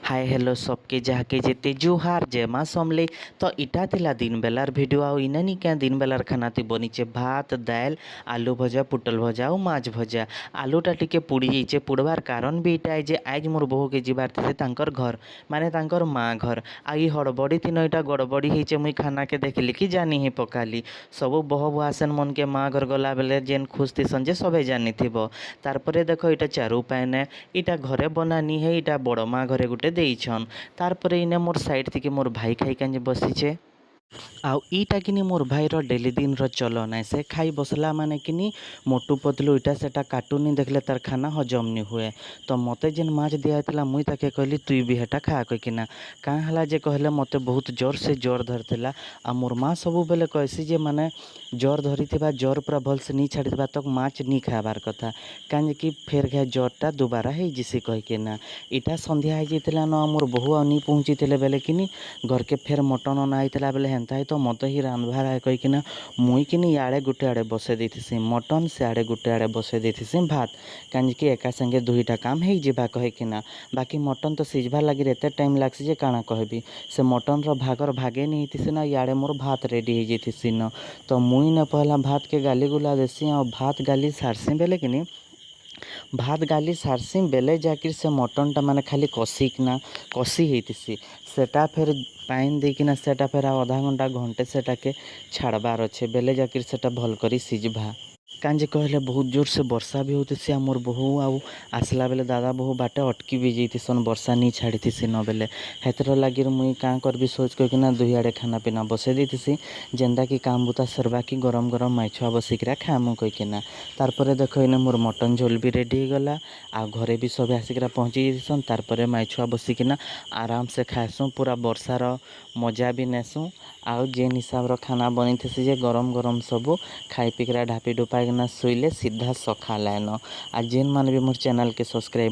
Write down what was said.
Hi hello सबके जहाँके जेते जुहार जय माँ समले। तो इटा थिला दिन बेलार भिडियो आउ इना नी क्या दिन बेलार खाना ती बनीचे भात दाल आलू भजा पुटल भजा और माछ भजा। आलूटा टिके पुड़ी जाइए पुड़बार कारण भी इटा जे आज मोर बहु के जीवार थे तांकर घर माने तांकर माँ घर आई हड़बड़ी थी इटा गड़बड़ी होइचे मुई खाना के देखली कि जानी ही पकाली सब बह बुआसन मन के माँ घर गला बेले जेन खुश थीसन जे सबे जानी तारपरे देखो इटा चारू पाएने इटा घरे बनानी है इटा बड़ माँ घरे गुटे देइछन। तारपरे इने मोर साइड थी मोर भाई खाई कांजे बसीचे आउ इटा किनी मोर भाईर डेली दिन चलन है से खाई बसला माने किनी मोटू पतलू इटा सेटा काटुनी देखले तार खाना हजम नहीं हुए। तो मते जेन माछ दिया मुई ताके कहली तुई भी हेटा खा कहीकिना कहाँ हला जे कहले मते बहुत जोर से जोर धरला आ मोर माँ सबू बेले कहसी जे माने जोर धरी जोर पूरा भल से नहीं छाड़ी तक माछ नहीं खाबार कथा कहीं कि फेर घे जोरटा दुबारा हो जिसी कहीकिना इटा संध्या हो जाता न मोर बहु आ नहीं पहुँची बेले किनी घर के फेर मटन अना होता बेले हेन्ता ही तो मत ही रांधबार है कहीकिना मुई किनी इे गोटे आड़े बसई देसी मटन से आड़े गोटे आड़े बसई देसी भात कहीं कि एका संगे दुईटा काम हो जा कहीकिना बाकी मटन तो सिझबार लगे एत टाइम लग्सी जे काଣା कहबी से मटन भागर भागे नहीं थी ना इे मोर भात रेडी हो जाती न। तो मुई न पहला भात के गाली गुला देसी और भात गाली सारसी बेले किनी भात गाली सारसी बेले जाकर से मटनटा माने खाली कषिकना कषि होती सेटा फिर पाइन देकिना सेटा फिर आधा घंटा घंटे सेटा के छाड़बार अच्छे बेले जाकर सेटा भल करी सिझबा कांजे कहले बहुत जोर से वर्षा भी होती सी मोर बहु आसला बेले दादा बहु बाटे अटकी भी जाती सन वर्षा नहीं छाड़ी थी न बेले हेतर लगे मुई क्या करबी सोच कहीकिना दुई आड़े खाना पीना बसई देसी जेनता कि काम बुता सरवा कि गरम गरम माछुआ बसिकरा खामु कहीकिना तारपरे देख इन मोर मटन झोल भी रेडी गला आ घरे भी सब आसिकरा पहुँची जाइसन तारपरे माछुआ बसिकिना आराम से खाएसुँ पूरा वर्षार मजा भी नेसुँ आउ जेन हिसाब खाना बनी थी जे गरम गरम सबू खाई पिकरा ढापी डुपाकिना शुइले सीधा सखा लाइन आ जेन मान भी मोर चैनल के सब्सक्राइब